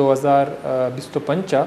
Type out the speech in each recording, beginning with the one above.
2025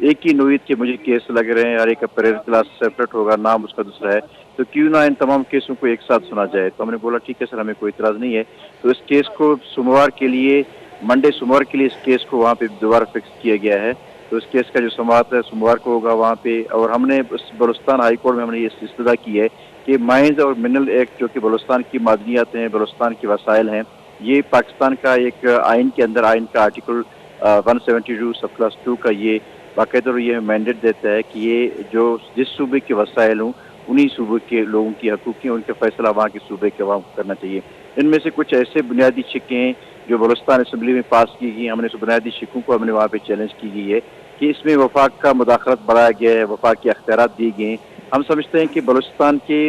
ایک ہی نوعیت کے مجھے کیس لگ رہے ہیں، ہر ایک کا پیریڈ کلاس سیپریٹ ہوگا، نام اس کا دوسرا ہے، تو کیوں نہ ان تمام کیسوں کو ایک ساتھ سنا جائے. تو ہم نے بولا ٹھیک ہے سر، ہمیں کوئی اعتراض نہیں ہے. تو اس کیس کو سوموار کے لیے، سوموار کے لیے اس کیس کو وہاں پہ دوبارہ فکس کیا گیا ہے. تو اس کیس کا جو سماعت ہے سوموار کو ہوگا وہاں پہ. اور ہم نے بلوچستان ہائی کورٹ میں ہم نے یہ استدعا کی ہے کہ مائنز اور منرل ایکٹ جو کہ بلوچستان کی معدنیات ہیں، بلوچستان کے وسائل ہیں، یہ پاکستان کا ایک آئین کے اندر، آئین کا آرٹیکل 172 سب کلاس 2 کا یہ باقاعدہ یہ مینڈیٹ دیتا ہے کہ یہ جو جس صوبے کے وسائل ہوں انہی صوبے کے لوگوں کی حقوق ہیں، ان کا فیصلہ وہاں کے صوبے کے عوام کو کرنا چاہیے. ان میں سے کچھ ایسے بنیادی شقیں ہیں جو بلوچستان اسمبلی میں پاس کی گئی. ہم نے اس بنیادی شقوں کو ہم نے وہاں پہ چیلنج کی گئی ہے کہ اس میں وفاق کا مداخلت بڑھایا گیا ہے، وفاق کے اختیارات دیے گئے ہیں. ہم سمجھتے ہیں کہ بلوچستان کے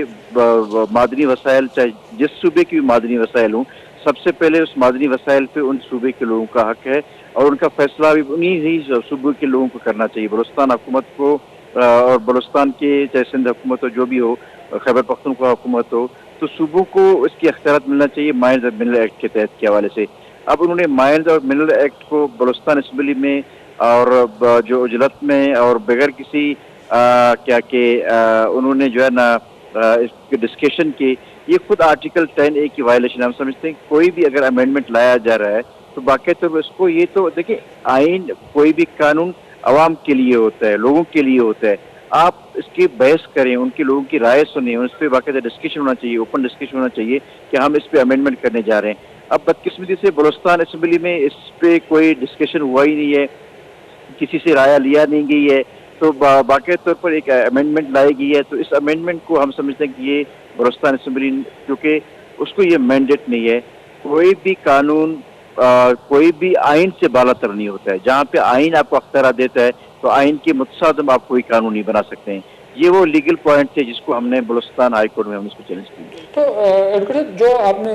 معدنی وسائل، چاہے جس صوبے کی بھی معدنی وسائل ہوں، سب سے پہلے اس معدنی وسائل پہ ان صوبے کے لوگوں کا حق ہے اور ان کا فیصلہ بھی انہی ہی صوبے کے لوگوں کو کرنا چاہیے. بلوچستان حکومت کو اور بلوچستان کے چاہے سندھ حکومت ہو، جو بھی ہو، خیبر پختونخوا حکومت ہو، تو صوبوں کو اس کی اختیارات ملنا چاہیے مائنز اور منرل ایکٹ کے تحت کے حوالے سے. اب انہوں نے مائنز اور منرل ایکٹ کو بلوچستان اسمبلی میں اور جو اجلت میں اور بغیر کسی کیا کہ انہوں نے جو ہے نا اس کے ڈسکشن کی، یہ خود آرٹیکل 10A کی وائلیشن. ہم سمجھتے ہیں کہ کوئی بھی اگر امینڈمنٹ لایا جا رہا ہے تو باقاعدہ اس کو، یہ تو دیکھیں آئین، کوئی بھی قانون عوام کے لیے ہوتا ہے، لوگوں کے لیے ہوتا ہے. آپ اس کی بحث کریں، ان کے لوگوں کی رائے سنیں، اس پہ باقاعدہ ڈسکشن ہونا چاہیے، اوپن ڈسکشن ہونا چاہیے کہ ہم اس پہ امینڈمنٹ کرنے جا رہے ہیں. اب بدقسمتی سے بلوچستان اسمبلی میں اس پہ کوئی ڈسکشن ہوا ہی نہیں ہے، کسی سے رائے لیا نہیں گئی ہے. تو باقاعدہ طور پر ایک امینڈمنٹ لائی گئی ہے. تو اس امینڈمنٹ کو ہم سمجھتے ہیں کہ یہ بلوچستان اسمبلی، کیونکہ اس کو یہ مینڈیٹ نہیں ہے، کوئی بھی قانون کوئی بھی آئین سے بالا تر نہیں ہوتا ہے. جہاں پہ آئین آپ کو اختیارات دیتا ہے تو آئین کے متصادم آپ کوئی قانون نہیں بنا سکتے ہیں. یہ وہ لیگل پوائنٹ تھے جس کو ہم نے بلوچستان ہائی کورٹ میں ہم اس کو چیلنج کی. تو ایڈوکیٹ صاحب، جو آپ نے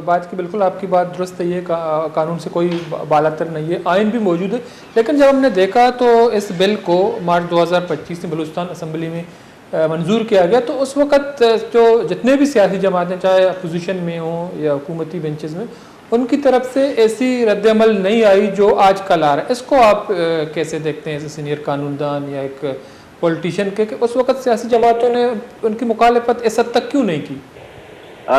بات کی، بالکل آپ کی بات درست ہے، یہ قانون سے کوئی بالاتر نہیں ہے، آئین بھی موجود ہے. لیکن جب ہم نے دیکھا تو اس بل کو مارچ 2025 میں بلوچستان اسمبلی میں منظور کیا گیا، تو اس وقت جو جتنے بھی سیاسی جماعتیں، چاہے اپوزیشن میں ہوں یا حکومتی بینچز میں، ان کی طرف سے ایسی رد عمل نہیں آئی جو آج کل آ رہا ہے. اس کو آپ کیسے دیکھتے ہیں ایسے سینئر قانون دان یا ایک پولیٹیشین کے، کہ اس وقت سیاسی جماعتوں نے ان کی مخالفت اس حد تک کیوں نہیں کی؟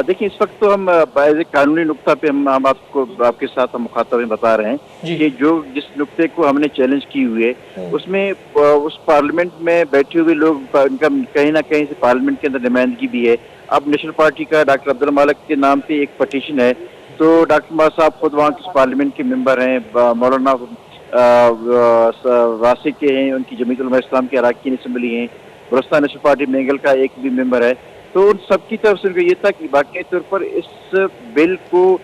دیکھیں، اس وقت تو ہم باعث قانونی نقطہ پہ ہم آپ کے ساتھ ہم مخاطب میں بتا رہے ہیں کہ جو جس نقطے کو ہم نے چیلنج کی ہوئی ہے اس میں اس پارلیمنٹ میں بیٹھے ہوئے لوگ، ان کا کہیں نہ کہیں سے پارلیمنٹ کے اندر نمائندگی بھی ہے. اب نیشنل پارٹی کا ڈاکٹر عبدالمالک کے نام پہ ایک پٹیشن ہے، تو ڈاکٹر مالک صاحب خود وہاں کے پارلیمنٹ کے ممبر ہیں، مولانا راسک کے ہیں، ان کی جمعیت علماء اسلام کے اراکین اسمبلی ہیں، بلوچستان نیشنل پارٹی مینگل کا ایک بھی ممبر ہے. تو ان سب کی طرف سے یہ تھا کہ باقاعدہ طور پر اس بل کو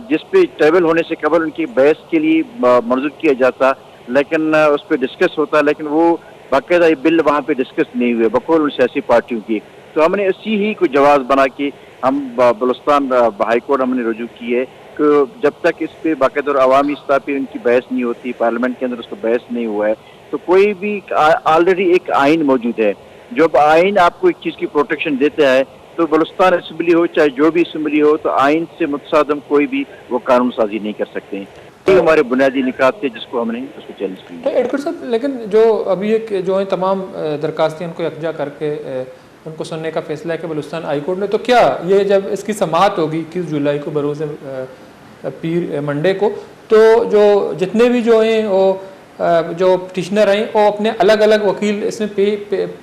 جس پہ ٹیبل ہونے سے قبل ان کی بحث کے لیے منظور کیا جاتا، لیکن اس پہ ڈسکس ہوتا، لیکن وہ باقاعدہ یہ بل وہاں پہ ڈسکس نہیں ہوئے بقول ان سیاسی پارٹیوں کی. تو ہم نے اسی ہی کو جواز بنا کے ہم بلوچستان ہائی کورٹ ہم نے رجوع کی ہے کہ جب تک اس پہ باقاعدہ اور عوامی سطح پہ ان کی بحث نہیں ہوتی، پارلیمنٹ کے اندر اس کو بحث نہیں ہوا ہے، تو کوئی بھی آلریڈی ایک آئین موجود ہے. جب آئین آپ کو ایک چیز کی پروٹیکشن دیتا ہے تو بلوچستان اسمبلی ہو چاہے جو بھی اسمبلی ہو، تو آئین سے متصادم کوئی بھی وہ قانون سازی نہیں کر سکتے ہیں. یہ ہمارے بنیادی نکات تھے جس کو ہم نے اس کو چیلنج کیا. تو ایڈوکیٹ صاحب، لیکن جو ابھی ایک جو ہیں تمام درخواستیں ان کو یکجا کر کے ان کو سننے کا فیصلہ ہے کہ بلوچستان ہائی کورٹ نے، تو کیا یہ جب اس کی سماعت ہوگی 21 جولائی کو بروز پیر منڈے کو، تو جو جتنے بھی جو ہیں وہ جو پٹیشنر ہیں وہ اپنے الگ الگ وکیل اس میں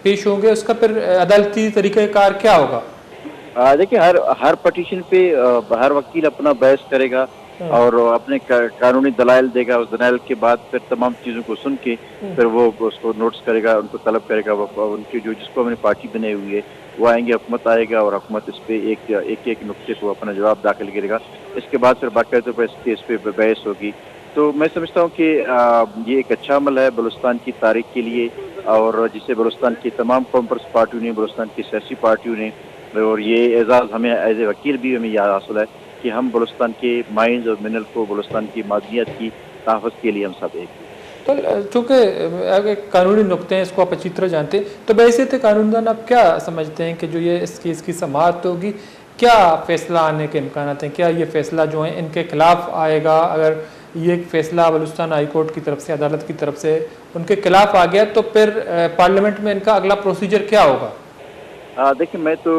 پیش ہوں گے، اس کا پھر عدالتی طریقہ کار کیا ہوگا؟ دیکھیں، ہر پٹیشن پہ ہر وکیل اپنا بحث کرے گا اور اپنے قانونی دلائل دے گا. اس دلائل کے بعد پھر تمام چیزوں کو سن کے پھر وہ اس کو نوٹس کرے گا، ان کو طلب کرے گا. ان کی جو جس کو ہم نے پارٹی بنائی ہوئی ہے وہ آئیں گے، حکومت آئے گا اور حکومت اس پہ ایک نقطے کو اپنا جواب داخل کرے گا. اس کے بعد پھر باقاعدہ پر اس پہ بحث ہوگی. تو میں سمجھتا ہوں کہ یہ ایک اچھا عمل ہے بلوچستان کی تاریخ کے لیے، اور جسے بلوچستان کی تمام قوم پرست پارٹیوں نے، بلوچستان کی سیاسی پارٹیوں نے، اور یہ اعزاز ہمیں ایز اے وکیل بھی ہمیں یہ حاصل ہے کہ ہم بلوچستان کے مائنز اور منرل کو، بلوچستان کی معدنیات کی تحفظ کے لیے ہم سب ایک ہیں. تو چونکہ قانونی نقطے ہیں، اس کو آپ اچھی طرح جانتے ہیں، تو بحیثیت قانون دان آپ کیا سمجھتے ہیں کہ جو یہ اس کیس کی سماعت ہوگی، کیا فیصلہ آنے کے امکانات ہیں؟ کیا یہ فیصلہ جو ہیں ان کے خلاف آئے گا؟ اگر یہ ایک فیصلہ بلوچستان ہائی کورٹ کی طرف سے عدالت کی طرف سے ان کے خلاف آ گیا تو پھر پارلیمنٹ میں ان کا اگلا پروسیجر کیا ہوگا؟ دیکھیں میں تو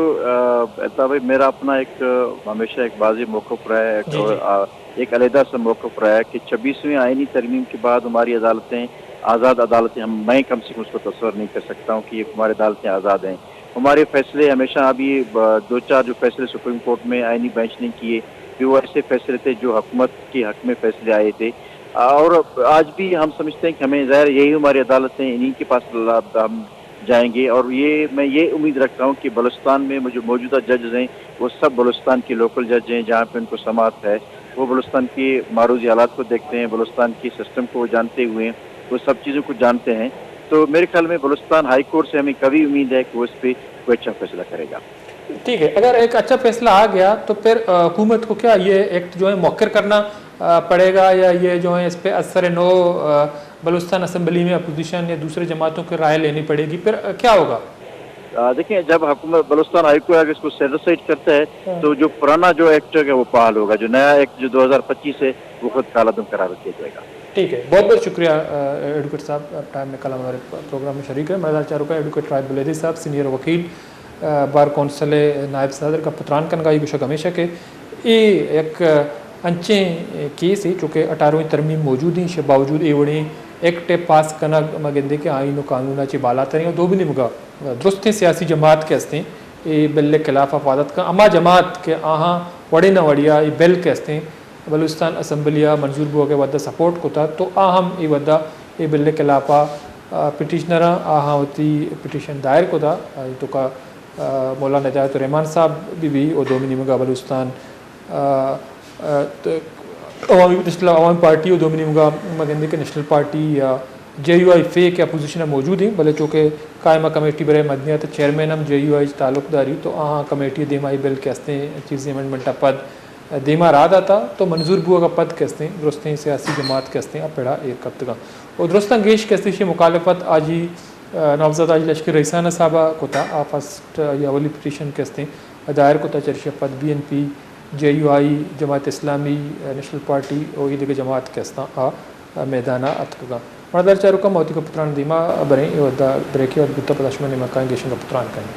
بھائی میرا اپنا ایک ہمیشہ ایک واضح موقف رہا ہے اور ایک علیحدہ سا موقف رہا ہے کہ 26ویں آئینی ترمیم کے بعد ہماری عدالتیں آزاد عدالتیں میں کم سے کم اس کو تصور نہیں کر سکتا ہوں کہ ہماری عدالتیں آزاد ہیں. ہمارے فیصلے ہمیشہ ابھی 2-4 جو فیصلے سپریم کورٹ میں آئینی بینچ نے کیے وہ ایسے فیصلے تھے جو حکومت کے حق میں فیصلے آئے تھے, اور آج بھی ہم سمجھتے ہیں کہ ہمیں ظاہر یہی ہماری عدالتیں انہی کے پاس ہم جائیں گے, اور میں یہ امید رکھتا ہوں کہ بلوچستان میں جو موجودہ ججز ہیں وہ سب بلوچستان کے لوکل جج ہیں جہاں پہ ان کو سماعت ہے, وہ بلوچستان کے معروضی حالات کو دیکھتے ہیں, بلوچستان کے سسٹم کو جانتے ہوئے وہ سب چیزوں کو جانتے ہیں. تو میرے خیال میں بلوچستان ہائی کورٹ سے ہمیں کبھی امید ہے کہ وہ اس پہ کوئی اچھا فیصلہ کرے گا. ٹھیک ہے, اگر ایک اچھا فیصلہ آ گیا تو پھر حکومت کو کیا یہ ایکٹ جو ہے موخر کرنا پڑے گا, یا یہ جو ہے اس پہ اثر نو بلوچستان اسمبلی میں اپوزیشن یا دوسرے جماعتوں کی رائے لینی پڑے گی, پھر کیا ہوگا؟ دیکھیں جب حکومت بلوچستان ہائی کورٹ اگر اس کو سیٹسفائڈ کرتا ہے تو جو پرانا جو ایکٹ ہے وہ بحال ہوگا, جو نیا ایکٹ جو 2025 ہے وہ خود کالعدم قرار دیا جائے گا. ٹھیک ہے, بہت بہت شکریہ ایڈوکیٹ صاحب, ٹائم نکالا ہمارے پروگرام میں شریک ہے. مردار چاروکا ایڈوکیٹ رائد بلیدی صاحب, سینئر وکیل بار کونسل نائب صدر کا پتران کنگائی گشک ہمیشہ کے یہ ایک انچیں کیس ہی چونکہ 18ویں ترمیم موجود ہیں شے باوجود ایوڑی ایکٹ پاس کرنا مگندے کے آئین و قانون چی بالا ترین اور دو بھی نہیں مگا درست سیاسی جماعت کے ہستے ہیں یہ بل خلاف حفاظت کا اما جماعت کے آہاں وڑے نہ وڑیا یہ بل کے ہستے ہیں بلوچستان اسمبلیہ منظور بو کے ودہ سپورٹ کو تھا تو آہم یہ ودہ یہ بل خلاف پٹیشنر آہاں ہوتی پٹیشن دائر کو تھا تو کا مولانا ہدایت الرحمان صاحب بھی اور دومنی مگا بلوچستان عوامی پارٹی اور دومنی مگا مگندے کے نیشنل پارٹی یا JUI فے کے اپوزیشن موجود ہیں بلے چونکہ قائمہ کمیٹی برائے مدنیات چیئرمین ہم JUI تعلق داری تو آہاں کمیٹی دیمائی بل کے ہستے ہیں چیزیں امنڈمنٹ پد دیما راد آتا تو منظور بو کا پد کے ہستے ہیں درستیں سیاسی جماعت کے ہستے ہیں پیڑا ایک کب تک اور درست انگیش کے ہستے مخالفت آجی نوزاد آج لشکر رئیسانہ صاحبہ کو تھا فرسٹ یا اولی پٹیشن کے ہستے ہیں دائر کو تھا چرشی پد BNP JUI Jamaat Islami national party اور یہ دیگر جماعت کے ہستا میدانہ اتکگا مردار چارو کا موتی کا پتران دیما بریں بریکی اور گتا پداشمہ نے مکان گیشن کا پتران کریں.